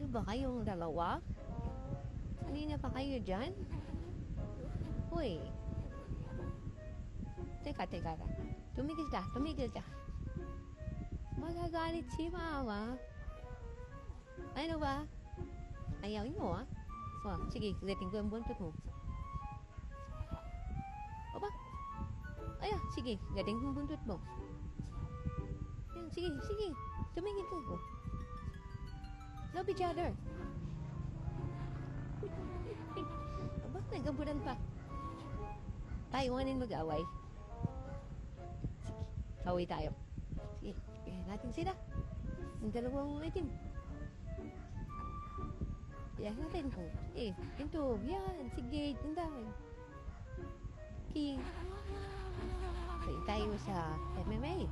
ba kayong dalawa? Kanina pa kayo dyan? Hoy. Teka. Tumigil ka. Magagalit si mama. Ano ba? Ayaw nyo, ah? Oh, sige, gating ko yung buntot mo. Aba? Ayaw, sige, gating ko yung buntot mo. Yan, sige. Tumingin ka ko. Love each other. Aba, nagabulan pa. Tayo mag-away. Sige, away tayo. Sige, kaya natin sila. Yung dalawang itim. Kaya natin ko. Ito, yan, sige, tindahan. Okay. Tayo sa MMA.